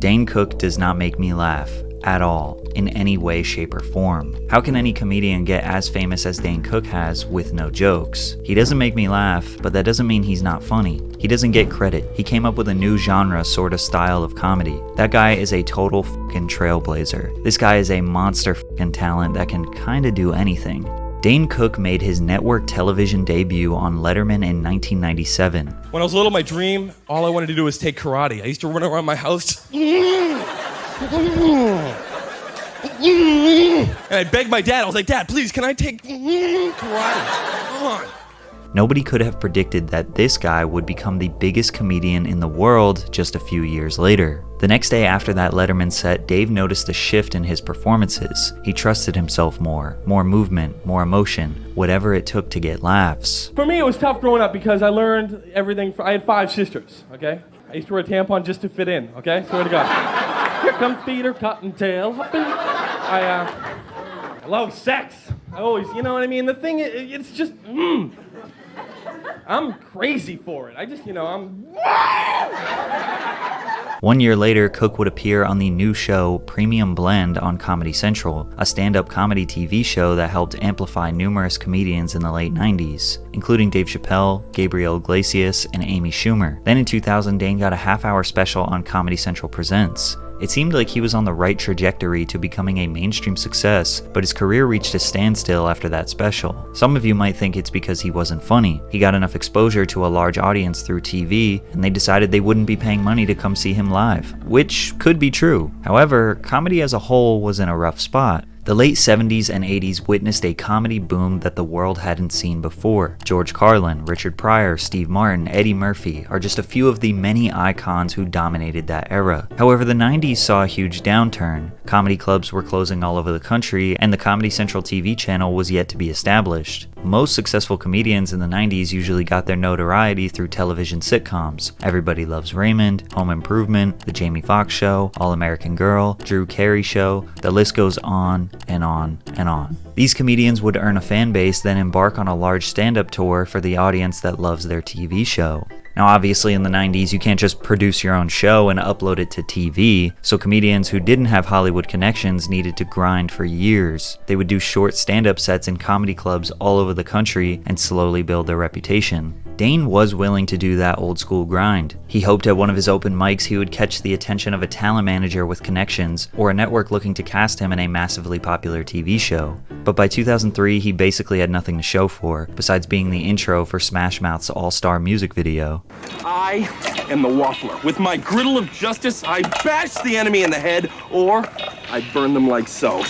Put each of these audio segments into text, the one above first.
Dane Cook does not make me laugh at all, in any way, shape, or form. How can any comedian get as famous as Dane Cook has with no jokes? He doesn't make me laugh, but that doesn't mean he's not funny. He doesn't get credit. He came up with a new genre sort of style of comedy. That guy is a total fucking trailblazer. This guy is a monster fucking talent that can kinda do anything. Dane Cook made his network television debut on Letterman in 1997. When I was little, my dream, all I wanted to do was take karate. I used to run around my house. And I begged my dad, I was like, Dad, please, can I take karate? Come on. Nobody could have predicted that this guy would become the biggest comedian in the world just a few years later. The next day after that Letterman set, Dave noticed a shift in his performances. He trusted himself more movement, more emotion, whatever it took to get laughs. For me, it was tough growing up because I learned everything. I had 5 sisters, okay? I used to wear a tampon just to fit in, okay? Swear to God. Here comes Peter Cottontail. I love sex. I always, you know what I mean? The thing, it's just, I'm crazy for it. I just, I'm... 1 year later, Cook would appear on the new show Premium Blend on Comedy Central, a stand-up comedy TV show that helped amplify numerous comedians in the late 90s, including Dave Chappelle, Gabriel Iglesias, and Amy Schumer. Then in 2000, Dane got a half-hour special on Comedy Central Presents. It seemed like he was on the right trajectory to becoming a mainstream success, but his career reached a standstill after that special. Some of you might think it's because he wasn't funny. He got enough exposure to a large audience through TV, and they decided they wouldn't be paying money to come see him live, which could be true. However, comedy as a whole was in a rough spot. The late 70s and 80s witnessed a comedy boom that the world hadn't seen before. George Carlin, Richard Pryor, Steve Martin, Eddie Murphy are just a few of the many icons who dominated that era. However, the 90s saw a huge downturn. Comedy clubs were closing all over the country, and the Comedy Central TV channel was yet to be established. Most successful comedians in the 90s usually got their notoriety through television sitcoms. Everybody Loves Raymond, Home Improvement, The Jamie Foxx Show, All American Girl, Drew Carey Show, the list goes on and on and on. These comedians would earn a fan base, then embark on a large stand-up tour for the audience that loves their TV show. Now obviously in the 90s you can't just produce your own show and upload it to TV, so comedians who didn't have Hollywood connections needed to grind for years. They would do short stand-up sets in comedy clubs all over the country and slowly build their reputation. Dane was willing to do that old school grind. He hoped at one of his open mics he would catch the attention of a talent manager with connections or a network looking to cast him in a massively popular TV show. But by 2003 he basically had nothing to show for, besides being the intro for Smash Mouth's all-star music video. I am the waffler. With my griddle of justice, I bash the enemy in the head, or I burn them like so.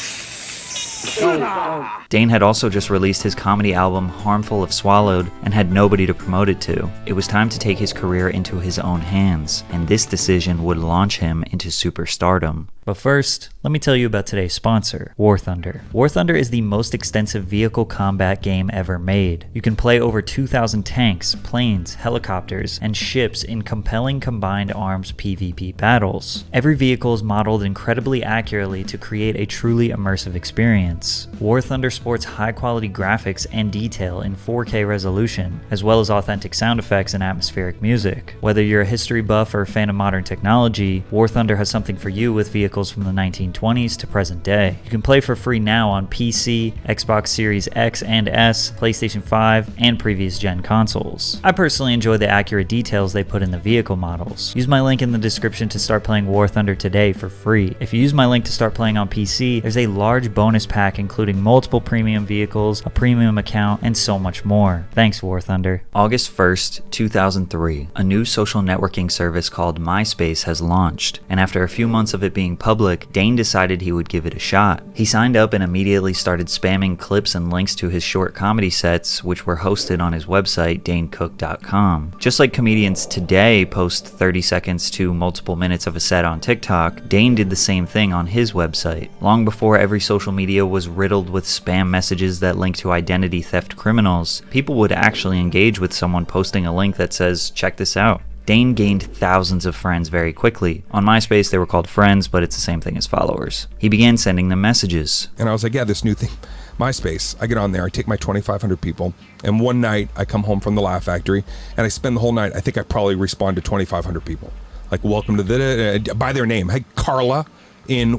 Dane had also just released his comedy album Harmful If Swallowed and had nobody to promote it to. It was time to take his career into his own hands, and this decision would launch him into superstardom. But first, let me tell you about today's sponsor, War Thunder. War Thunder is the most extensive vehicle combat game ever made. You can play over 2,000 tanks, planes, helicopters, and ships in compelling combined arms PvP battles. Every vehicle is modeled incredibly accurately to create a truly immersive experience. War Thunder sports high-quality graphics and detail in 4K resolution, as well as authentic sound effects and atmospheric music. Whether you're a history buff or a fan of modern technology, War Thunder has something for you with vehicles from the 1920s to present day. You can play for free now on PC, Xbox Series X and S, PlayStation 5, and previous gen consoles. I personally enjoy the accurate details they put in the vehicle models. Use my link in the description to start playing War Thunder today for free. If you use my link to start playing on PC, there's a large bonus pack including multiple premium vehicles, a premium account, and so much more. Thanks, War Thunder. August 1st, 2003, a new social networking service called MySpace has launched, and after a few months of it being public, Dane decided he would give it a shot. He signed up and immediately started spamming clips and links to his short comedy sets, which were hosted on his website, danecook.com. Just like comedians today post 30 seconds to multiple minutes of a set on TikTok, Dane did the same thing on his website. Long before every social media was riddled with spam messages that link to identity theft criminals, people would actually engage with someone posting a link that says, "Check this out." Dane gained thousands of friends very quickly. On MySpace, they were called friends, but it's the same thing as followers. He began sending them messages. And I was like, yeah, this new thing, MySpace. I get on there, I take my 2,500 people, and one night I come home from the Laugh Factory, and I spend the whole night, I think I probably respond to 2,500 people. like welcome to the by their name. Hey, Carla in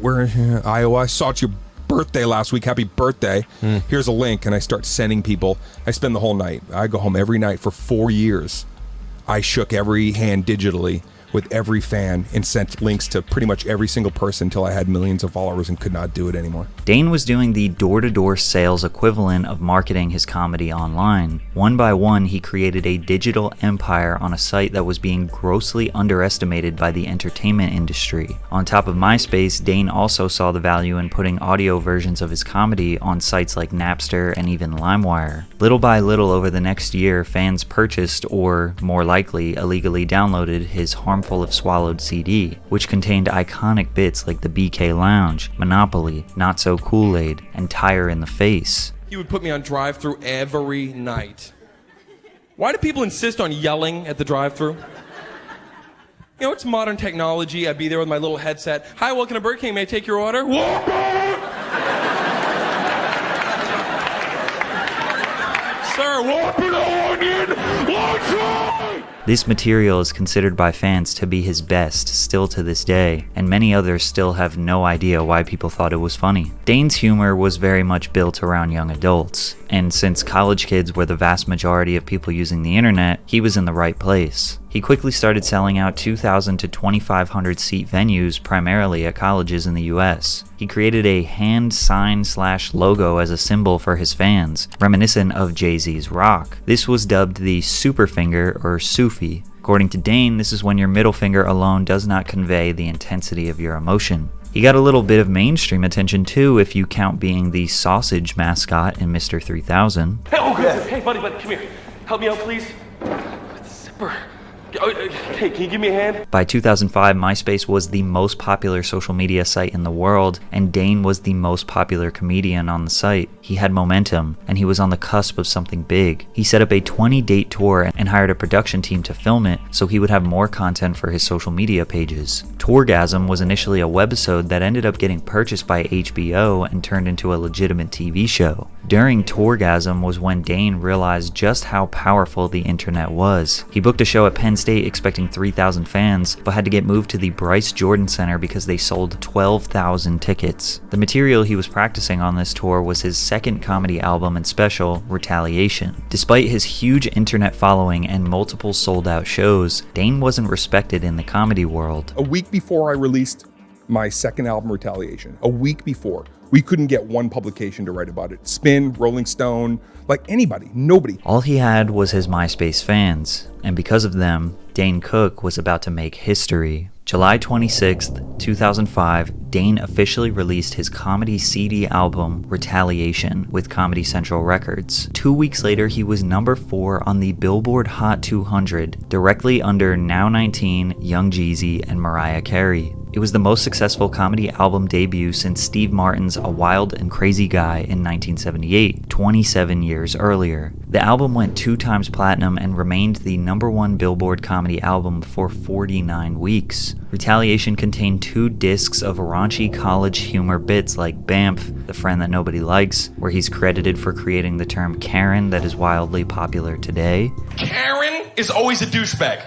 Iowa. I saw it's your birthday last week. Happy birthday. Here's a link, and I start sending people. I spend the whole night. I go home every night for 4 years. I shook every hand digitally with every fan and sent links to pretty much every single person until I had millions of followers and could not do it anymore. Dane was doing the door-to-door sales equivalent of marketing his comedy online. One by one, he created a digital empire on a site that was being grossly underestimated by the entertainment industry. On top of MySpace, Dane also saw the value in putting audio versions of his comedy on sites like Napster and even LimeWire. Little by little over the next year, fans purchased, or more likely, illegally downloaded his Harmful of Swallowed CD, which contained iconic bits like the BK Lounge, Monopoly, Not So Kool-Aid, and Tire in the Face. He would put me on drive-thru every night. Why do people insist on yelling at the drive-thru? You know, it's modern technology. I'd be there with my little headset. Hi, welcome to Burger King. May I take your order? Sir, Whopper onion! This material is considered by fans to be his best still to this day, and many others still have no idea why people thought it was funny. Dane's humor was very much built around young adults, and since college kids were the vast majority of people using the internet, he was in the right place. He quickly started selling out 2,000 to 2,500 seat venues primarily at colleges in the US. He created a hand sign / logo as a symbol for his fans, reminiscent of Jay-Z's rock. This was dubbed the super finger or Sufi. According to Dane, this is when your middle finger alone does not convey the intensity of your emotion. He got a little bit of mainstream attention too if you count being the sausage mascot in Mr. 3000. Hey, oh, good. Hey, buddy, come here. Help me out, please. Zipper. Hey, can you give me a hand? By 2005, MySpace was the most popular social media site in the world, and Dane was the most popular comedian on the site. He had momentum, and he was on the cusp of something big. He set up a 20-date tour and hired a production team to film it, so he would have more content for his social media pages. Tourgasm was initially a webisode that ended up getting purchased by HBO and turned into a legitimate TV show. During Tourgasm was when Dane realized just how powerful the internet was. He booked a show at Penn State expecting 3,000 fans, but had to get moved to the Bryce Jordan Center because they sold 12,000 tickets. The material he was practicing on this tour was his second comedy album and special, Retaliation. Despite his huge internet following and multiple sold-out shows, Dane wasn't respected in the comedy world. A week before I released my second album, Retaliation, a week before, we couldn't get one publication to write about it. Spin, Rolling Stone, like anybody, nobody. All he had was his MySpace fans, and because of them, Dane Cook was about to make history. July 26th, 2005, Dane officially released his comedy CD album, Retaliation, with Comedy Central Records. 2 weeks later, he was number 4 on the Billboard Hot 200, directly under Now 19, Young Jeezy, and Mariah Carey. It was the most successful comedy album debut since Steve Martin's A Wild and Crazy Guy in 1978, 27 years earlier. The album went 2 times platinum and remained the number 1 Billboard comedy album for 49 weeks. Retaliation contained 2 discs of raunchy college humor bits like Bamf, the friend that nobody likes, where he's credited for creating the term Karen that is wildly popular today. Karen is always a douchebag.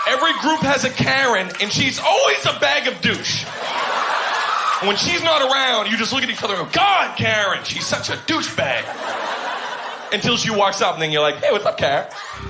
Every group has a Karen, and she's always a bag of douche. And when she's not around, you just look at each other and go, God, Karen, she's such a douchebag. Until she walks up, and then you're like, hey, what's up, Karen?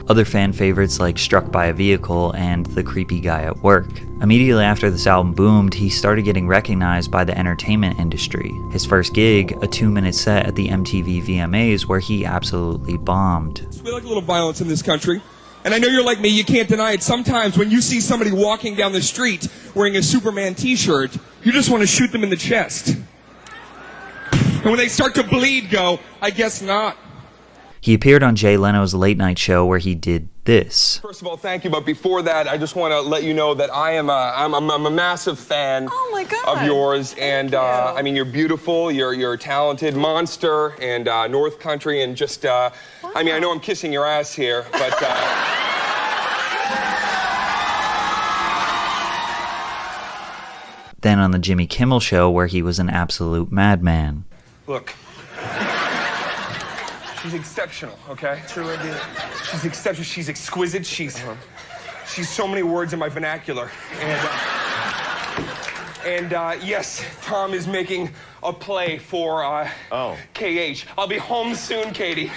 Other fan favorites like Struck by a Vehicle and The Creepy Guy at Work. Immediately after this album boomed, he started getting recognized by the entertainment industry. His first gig, a 2-minute set at the MTV VMAs, where he absolutely bombed. We like a little violence in this country. And I know you're like me, you can't deny it. Sometimes when you see somebody walking down the street wearing a Superman t-shirt, you just want to shoot them in the chest. And when they start to bleed, go, I guess not. He appeared on Jay Leno's Late Night Show where he did this. First of all, thank you, but before that, I just want to let you know that I'm a massive fan of yours. And I mean, you're beautiful, you're a talented monster, and North Country, and just, I mean, I know I'm kissing your ass here, but... Then on the Jimmy Kimmel Show where he was an absolute madman. Look. She's exceptional, okay? True, I do. She's exceptional. She's exquisite. She's She's so many words in my vernacular. And yes, Tom is making a play for KH. I'll be home soon, Katie.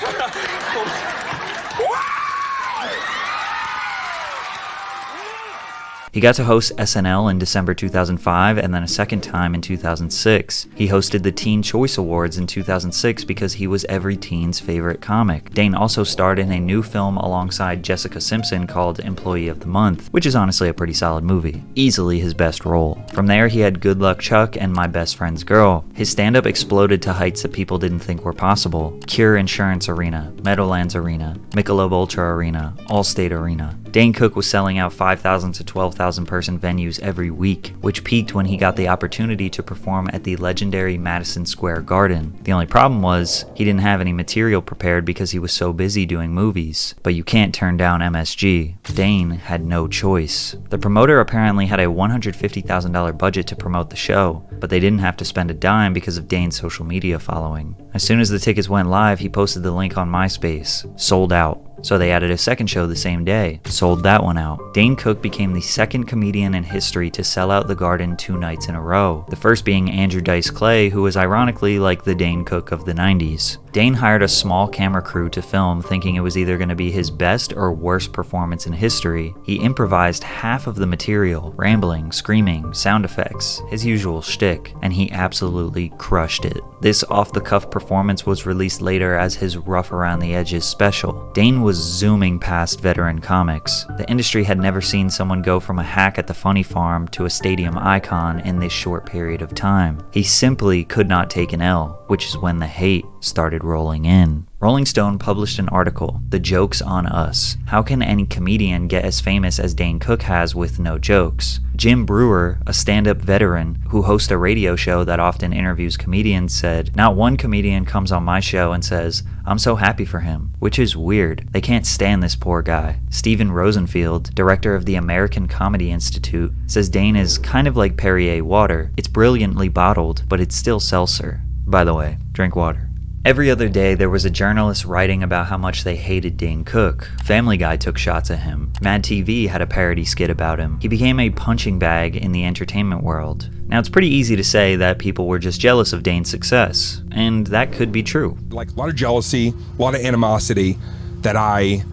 He got to host SNL in December 2005 and then a second time in 2006. He hosted the Teen Choice Awards in 2006 because he was every teen's favorite comic. Dane also starred in a new film alongside Jessica Simpson called Employee of the Month, which is honestly a pretty solid movie. Easily his best role. From there, he had Good Luck Chuck and My Best Friend's Girl. His stand-up exploded to heights that people didn't think were possible. Cure Insurance Arena, Meadowlands Arena, Michelob Ultra Arena, Allstate Arena. Dane Cook was selling out 5,000 to 12,000 person venues every week, which peaked when he got the opportunity to perform at the legendary Madison Square Garden. The only problem was, he didn't have any material prepared because he was so busy doing movies. But you can't turn down MSG. Dane had no choice. The promoter apparently had a $150,000 budget to promote the show, but they didn't have to spend a dime because of Dane's social media following. As soon as the tickets went live, he posted the link on MySpace. Sold out. So they added a second show the same day. Sold that one out. Dane Cook became the second comedian in history to sell out the Garden 2 nights in a row. The first being Andrew Dice Clay, who was ironically like the Dane Cook of the 90s. Dane hired a small camera crew to film, thinking it was either going to be his best or worst performance in history. He improvised half of the material, rambling, screaming, sound effects, his usual shtick, and he absolutely crushed it. This off-the-cuff performance was released later as his Rough Around the Edges special. Dane was zooming past veteran comics. The industry had never seen someone go from a hack at the Funny Farm to a stadium icon in this short period of time. He simply could not take an L, which is when the hate started rolling in. Rolling Stone published an article, The Joke's on Us. How can any comedian get as famous as Dane Cook has with no jokes? Jim Brewer, a stand-up veteran who hosts a radio show that often interviews comedians, said, "Not one comedian comes on my show and says, 'I'm so happy for him,' which is weird. They can't stand this poor guy." Steven Rosenfield, director of the American Comedy Institute, says Dane is kind of like Perrier water. It's brilliantly bottled, but it's still seltzer. By the way, drink water. Every other day, there was a journalist writing about how much they hated Dane Cook. Family Guy took shots at him. Mad TV had a parody skit about him. He became a punching bag in the entertainment world. Now, it's pretty easy to say that people were just jealous of Dane's success, and that could be true. Like a lot of jealousy, a lot of animosity that I,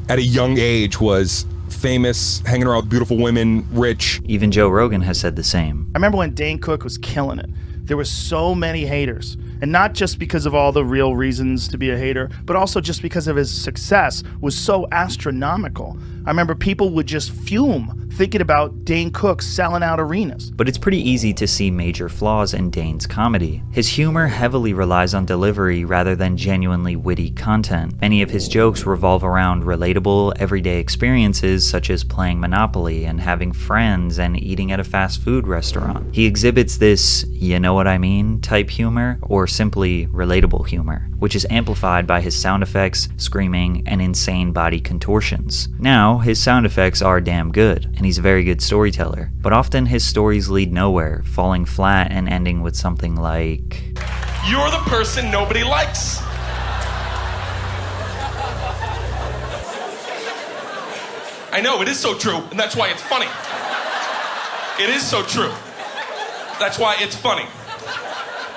at a young age, was famous, hanging around with beautiful women, rich. Even Joe Rogan has said the same. I remember when Dane Cook was killing it. There were so many haters. And not just because of all the real reasons to be a hater, but also just because of his success was so astronomical. I remember people would just fume thinking about Dane Cook selling out arenas. But it's pretty easy to see major flaws in Dane's comedy. His humor heavily relies on delivery rather than genuinely witty content. Many of his jokes revolve around relatable, everyday experiences such as playing Monopoly and having friends and eating at a fast food restaurant. He exhibits this, you know what I mean, type humor, or simply relatable humor, which is amplified by his sound effects, screaming, and insane body contortions. Now, his sound effects are damn good, and he's a very good storyteller, but often his stories lead nowhere, falling flat and ending with something like, You're the person nobody likes. I know, it is so true, and that's why it's funny. It is so true. That's why it's funny.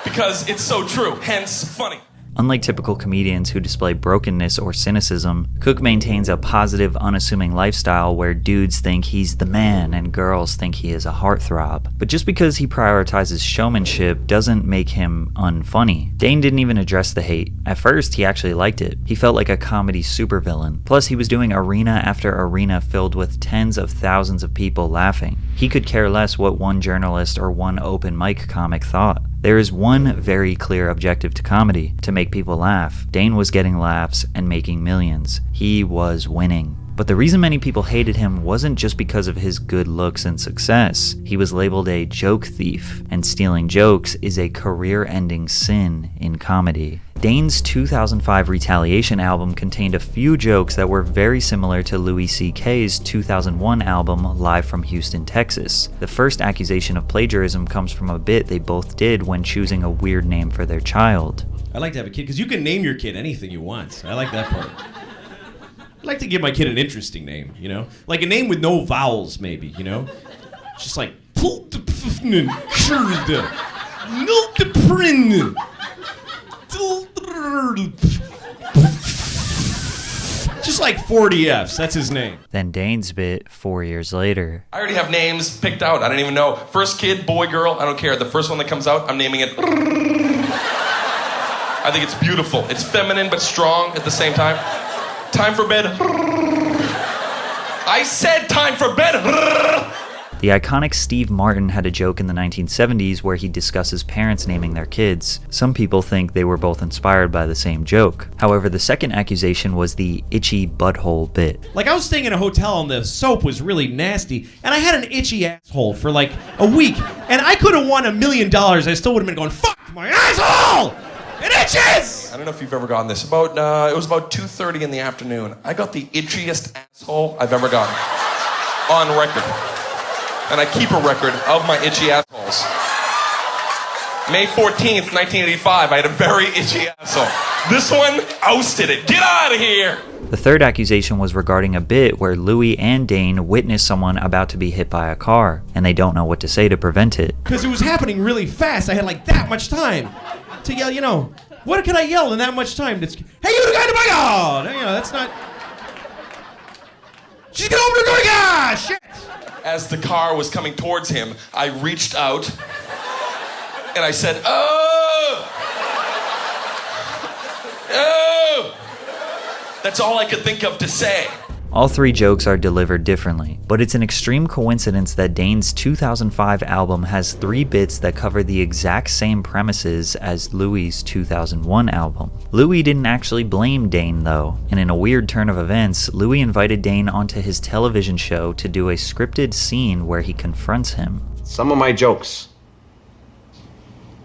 Because it's so true, hence funny. Unlike typical comedians who display brokenness or cynicism, Cook maintains a positive, unassuming lifestyle where dudes think he's the man and girls think he is a heartthrob. But just because he prioritizes showmanship doesn't make him unfunny. Dane didn't even address the hate. At first, he actually liked it. He felt like a comedy supervillain. Plus, he was doing arena after arena filled with tens of thousands of people laughing. He could care less what one journalist or one open mic comic thought. There is one very clear objective to comedy: to make people laugh. Dane was getting laughs and making millions. He was winning. But the reason many people hated him wasn't just because of his good looks and success. He was labeled a joke thief, and stealing jokes is a career-ending sin in comedy. Dane's 2005 Retaliation album contained a few jokes that were very similar to Louis C.K.'s 2001 album Live from Houston, Texas. The first accusation of plagiarism comes from a bit they both did when choosing a weird name for their child. I'd like to have a kid, because you can name your kid anything you want. I like that part. I'd like to give my kid an interesting name, you know? Like a name with no vowels, maybe, you know? Just like... Just like 40 Fs, that's his name. Then Dane's bit 4 years later. I already have names picked out. I don't even know. First kid, boy, girl, I don't care. The first one that comes out, I'm naming it. I think it's beautiful. It's feminine but strong at the same time. Time for bed. I said time for bed. The iconic Steve Martin had a joke in the 1970s where he discusses parents naming their kids. Some people think they were both inspired by the same joke. However, the second accusation was the itchy butthole bit. Like, I was staying in a hotel and the soap was really nasty, and I had an itchy asshole for like a week, and I could have won $1 million. I still would have been going, fuck my asshole! It itches! I don't know if you've ever gotten this. It was about 2:30 in the afternoon. I got the itchiest asshole I've ever gotten. On record. And I keep a record of my itchy assholes. May 14th, 1985, I had a very itchy asshole. This one ousted it. Get out of here! The third accusation was regarding a bit where Louis and Dane witnessed someone about to be hit by a car, and they don't know what to say to prevent it. Because it was happening really fast. I had like that much time to yell, you know. What can I yell in that much time? Hey, you the guy in the bike! Oh, you know, that's not... She's gonna open the door! Ah, shit! As the car was coming towards him, I reached out and I said, oh! Oh! That's all I could think of to say. All three jokes are delivered differently, but it's an extreme coincidence that Dane's 2005 album has 3 bits that cover the exact same premises as Louis' 2001 album. Louis didn't actually blame Dane though, and in a weird turn of events, Louis invited Dane onto his television show to do a scripted scene where he confronts him. Some of my jokes.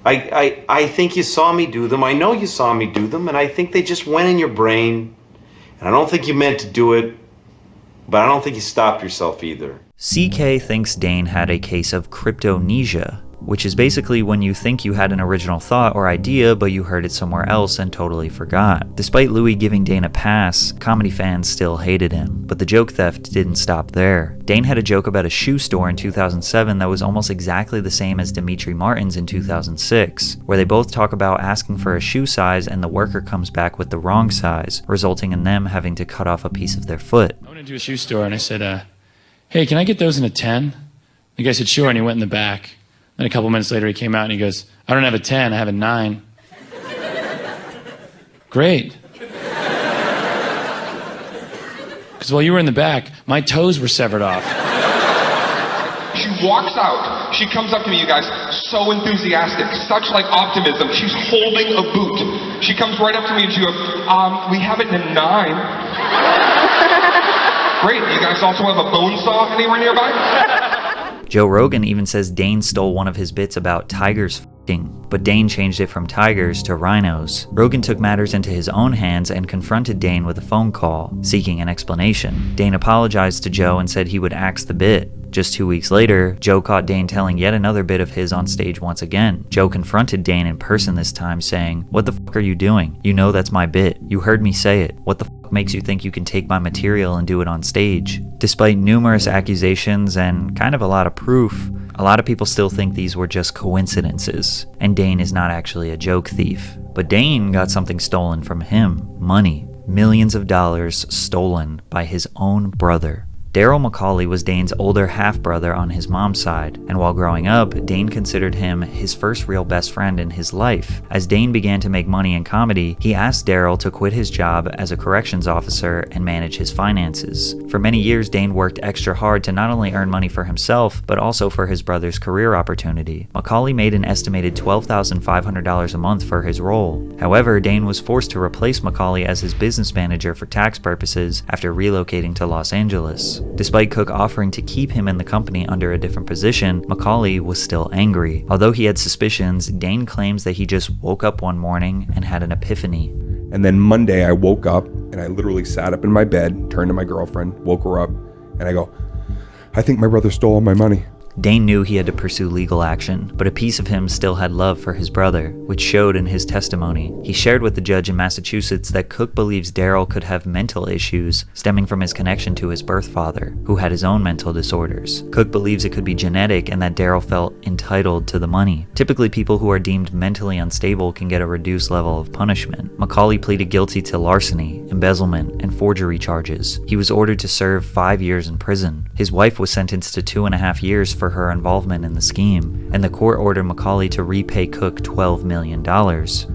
I think you saw me do them. I know you saw me do them, and I think they just went in your brain. And I don't think you meant to do it. But I don't think you stopped yourself either. CK thinks Dane had a case of cryptomnesia, which is basically when you think you had an original thought or idea, but you heard it somewhere else and totally forgot. Despite Louis giving Dane a pass, comedy fans still hated him, but the joke theft didn't stop there. Dane had a joke about a shoe store in 2007 that was almost exactly the same as Demetri Martin's in 2006, where they both talk about asking for a shoe size and the worker comes back with the wrong size, resulting in them having to cut off a piece of their foot. I went into a shoe store and I said, hey, can I get those in a 10? The guy said, sure, and he went in the back. Then a couple minutes later he came out and he goes, I don't have a 10, I have a 9. Great. Because while you were in the back, my toes were severed off. She walks out. She comes up to me, you guys, so enthusiastic, such like optimism. She's holding a boot. She comes right up to me and she goes, we have it in a 9. Great, you guys also have a bone saw anywhere nearby? Joe Rogan even says Dane stole one of his bits about tigers f***ing, but Dane changed it from tigers to rhinos. Rogan took matters into his own hands and confronted Dane with a phone call, seeking an explanation. Dane apologized to Joe and said he would axe the bit. Just 2 weeks later, Joe caught Dane telling yet another bit of his on stage once again. Joe confronted Dane in person this time, saying, "What the f*** are you doing? You know that's my bit. You heard me say it. What the f*** makes you think you can take my material and do it on stage?" Despite numerous accusations and kind of a lot of proof, a lot of people still think these were just coincidences, and Dane is not actually a joke thief. But Dane got something stolen from him. Money. Millions of dollars stolen by his own brother. Daryl McCauley was Dane's older half-brother on his mom's side, and while growing up, Dane considered him his first real best friend in his life. As Dane began to make money in comedy, he asked Daryl to quit his job as a corrections officer and manage his finances. For many years, Dane worked extra hard to not only earn money for himself, but also for his brother's career opportunity. McCauley made an estimated $12,500 a month for his role. However, Dane was forced to replace McCauley as his business manager for tax purposes after relocating to Los Angeles. Despite Cook offering to keep him in the company under a different position, McCauley was still angry. Although he had suspicions, Dane claims that he just woke up one morning and had an epiphany. And then Monday I woke up and I literally sat up in my bed, turned to my girlfriend, woke her up, and I go, "I think my brother stole all my money." Dane knew he had to pursue legal action, but a piece of him still had love for his brother, which showed in his testimony. He shared with the judge in Massachusetts that Cook believes Daryl could have mental issues stemming from his connection to his birth father, who had his own mental disorders. Cook believes it could be genetic and that Daryl felt entitled to the money. Typically, people who are deemed mentally unstable can get a reduced level of punishment. Macaulay pleaded guilty to larceny, embezzlement, and forgery charges. He was ordered to serve 5 years in prison. His wife was sentenced to 2.5 years for her involvement in the scheme, and the court ordered Macaulay to repay Cook $12 million.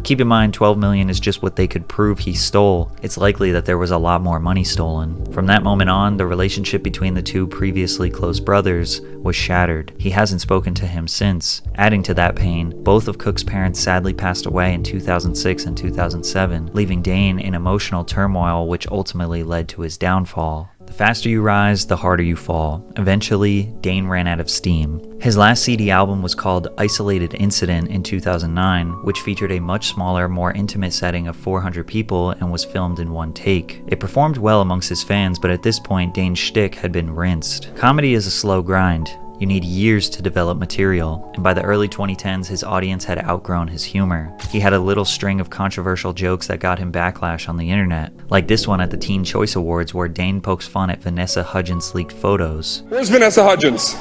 Keep in mind, $12 million is just what they could prove he stole. It's likely that there was a lot more money stolen. From that moment on, the relationship between the two previously close brothers was shattered. He hasn't spoken to him since. Adding to that pain, both of Cook's parents sadly passed away in 2006 and 2007, leaving Dane in emotional turmoil, which ultimately led to his downfall. The faster you rise, the harder you fall. Eventually, Dane ran out of steam. His last CD album was called Isolated Incident in 2009, which featured a much smaller, more intimate setting of 400 people and was filmed in one take. It performed well amongst his fans, but at this point, Dane's shtick had been rinsed. Comedy is a slow grind. You need years to develop material, and by the early 2010s, his audience had outgrown his humor. He had a little string of controversial jokes that got him backlash on the internet, like this one at the Teen Choice Awards where Dane pokes fun at Vanessa Hudgens' leaked photos. Where's Vanessa Hudgens?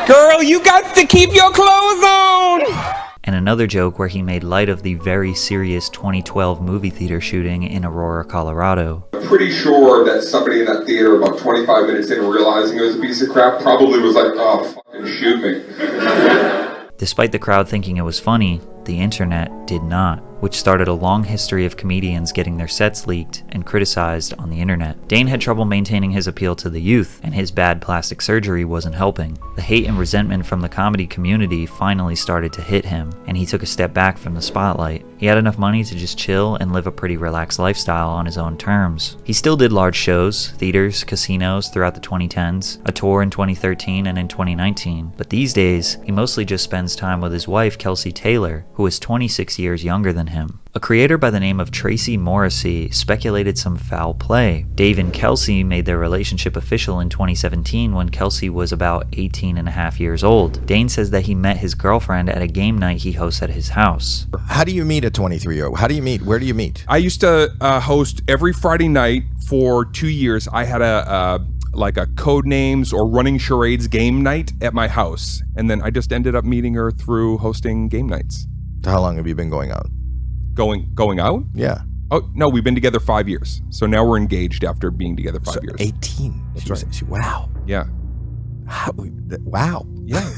Girl, you got to keep your clothes on! And another joke where he made light of the very serious 2012 movie theater shooting in Aurora, Colorado. I'm pretty sure that somebody in that theater about 25 minutes in realizing it was a piece of crap probably was like, oh, fucking shoot me. Despite the crowd thinking it was funny, the internet did not, which started a long history of comedians getting their sets leaked and criticized on the internet. Dane had trouble maintaining his appeal to the youth, and his bad plastic surgery wasn't helping. The hate and resentment from the comedy community finally started to hit him, and he took a step back from the spotlight. He had enough money to just chill and live a pretty relaxed lifestyle on his own terms. He still did large shows, theaters, casinos throughout the 2010s, a tour in 2013 and in 2019, but these days, he mostly just spends time with his wife, Kelsey Taylor, who is 26 years younger than him. A creator by the name of Tracy Morrissey speculated some foul play. Dave and Kelsey made their relationship official in 2017 when Kelsey was about 18 and a half years old. Dane says that he met his girlfriend at a game night he hosts at his house. How do you meet a 23-year-old? How do you meet? Where do you meet? I used to host every Friday night for 2 years. I had a code names or running charades game night at my house. And then I just ended up meeting her through hosting game nights. How long have you been going out? Going out? Yeah. Oh, no, we've been together 5 years. So now we're engaged after being together 5 years. 18. That's right. Wow. Yeah. Wow. Yeah.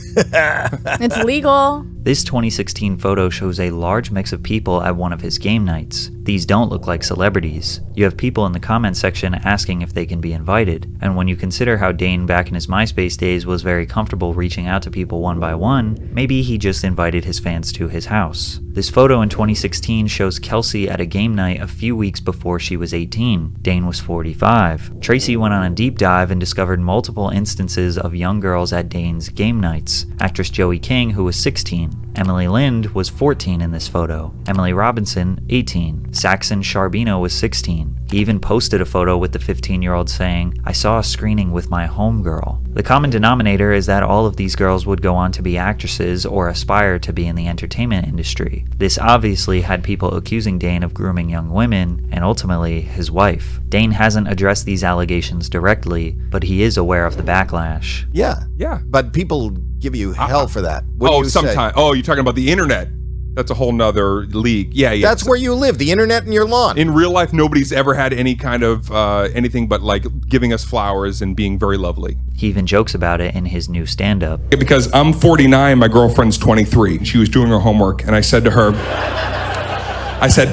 It's legal. This 2016 photo shows a large mix of people at one of his game nights. These don't look like celebrities. You have people in the comment section asking if they can be invited, and when you consider how Dane back in his MySpace days was very comfortable reaching out to people one by one, maybe he just invited his fans to his house. This photo in 2016 shows Kelsey at a game night a few weeks before she was 18. Dane was 45. Tracy went on a deep dive and discovered multiple instances of young girls at Dane's game nights. Actress Joey King, who was 16. Emily Lind was 14 in this photo. Emily Robinson, 18. Saxon Charbino was 16. He even posted a photo with the 15-year-old saying, "I saw a screening with my homegirl." The common denominator is that all of these girls would go on to be actresses or aspire to be in the entertainment industry. This obviously had people accusing Dane of grooming young women, and ultimately his wife. Dane hasn't addressed these allegations directly, but he is aware of the backlash. Yeah. But people give you hell for that. What sometimes. Oh, you're talking about the internet. That's a whole nother league. Yeah. That's where you live, the internet and your lawn. In real life, nobody's ever had any kind of anything but like giving us flowers and being very lovely. He even jokes about it in his new stand-up. Because I'm 49, my girlfriend's 23. She was doing her homework, and I said to her,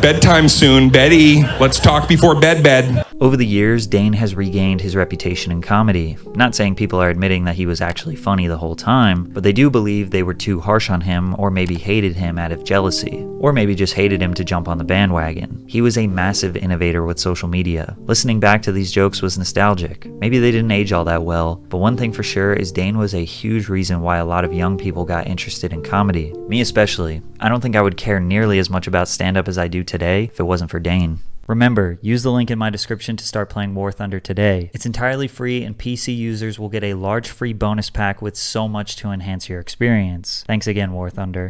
bedtime soon, Betty, let's talk before bed. Over the years, Dane has regained his reputation in comedy. Not saying people are admitting that he was actually funny the whole time, but they do believe they were too harsh on him or maybe hated him out of jealousy. Or maybe just hated him to jump on the bandwagon. He was a massive innovator with social media. Listening back to these jokes was nostalgic. Maybe they didn't age all that well, but one thing for sure is Dane was a huge reason why a lot of young people got interested in comedy. Me especially. I don't think I would care nearly as much about stand-up as I do today if it wasn't for Dane. Remember, use the link in my description to start playing War Thunder today. It's entirely free and PC users will get a large free bonus pack with so much to enhance your experience. Thanks again, War Thunder.